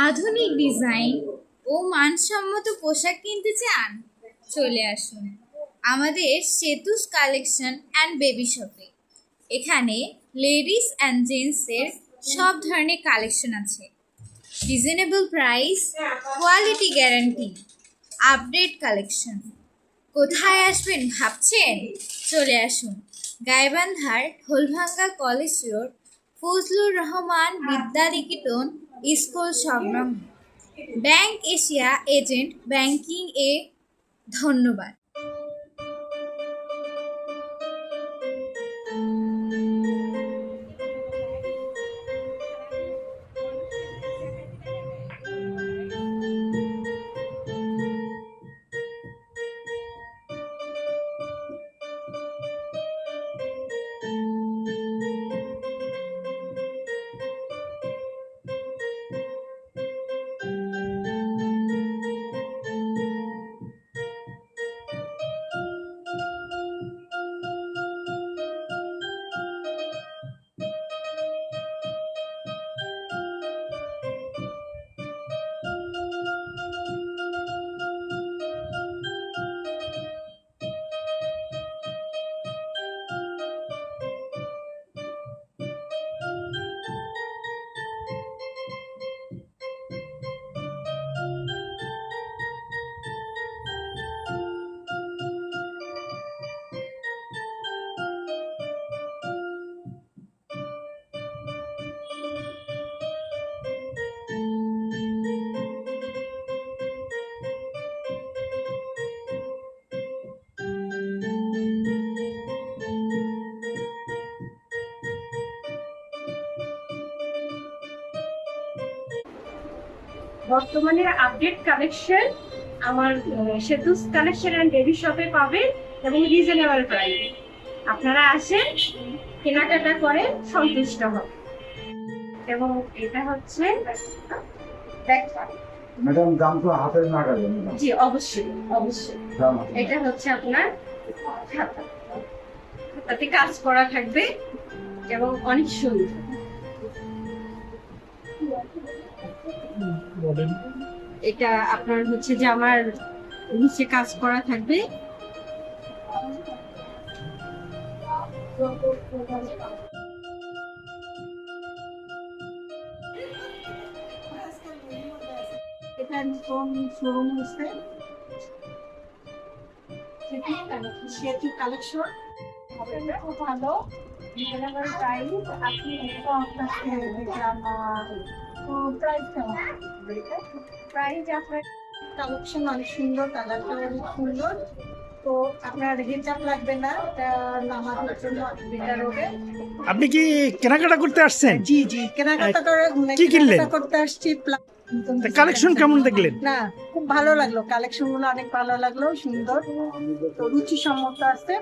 আধুনিক ডিজাইন ও মানসম্মত পোশাক কিনতে চান? চলে আসুন আমাদের সেতুস কালেকশন অ্যান্ড বেবি শপে। এখানে লেডিস অ্যান্ড জেন্টসের সব ধরনের কালেকশন আছে। Reasonable price, quality guarantee, update collection. কোথায় আসবেন ভাবছেন? চলে আসুন গাইবান্ধার Dholbhanga college road, Fazlur Rahman Vidyaniketan school সংলগ্ন। ব্যাংক এশিয়া এজেন্ট ব্যাংকিং এ। ধন্যবাদ। বর্তমানে আপডেট কালেকশন আমার সেতুস কালেকশন অ্যান্ড বেবি শপে পাবেন এবং রিজনেবল প্রাইস। আপনারা আসেন, কেনাকাটা করে সন্তুষ্ট হন। এবং এটা হচ্ছে ম্যাডাম, দাম তো হাতের নাগালে। জি অবশ্যই অবশ্যই। এটা হচ্ছে আপনার খাতা, খাতাতে কাজ করা থাকবে এবং অনেক সুন্দর। এটা আপনার হচ্ছে যে আমার নিচে কাজ করা থাকবে। এটা নতুন শোরুম হচ্ছে সেতু কালেকশন। খুব ভালো রিজনেবল প্রাইস। আপনি প্রাইস আপনার কালেকশন অনেক সুন্দর, কালারটা অনেক সুন্দর। তো আপনার হিজাব লাগবে না, এটা নামাজের জন্য বেটার হবে। আপনি কি কেনাকাটা করতে আসছেন? জি জি, কেনাকাটা কি কিনলেন? করতে আসছি। কালেকশন কেমন দেখলেন? না, খুব ভালো লাগলো, কালেকশন গুলো অনেক ভালো লাগলো, সুন্দর, তো রুচিসম্মত আছে।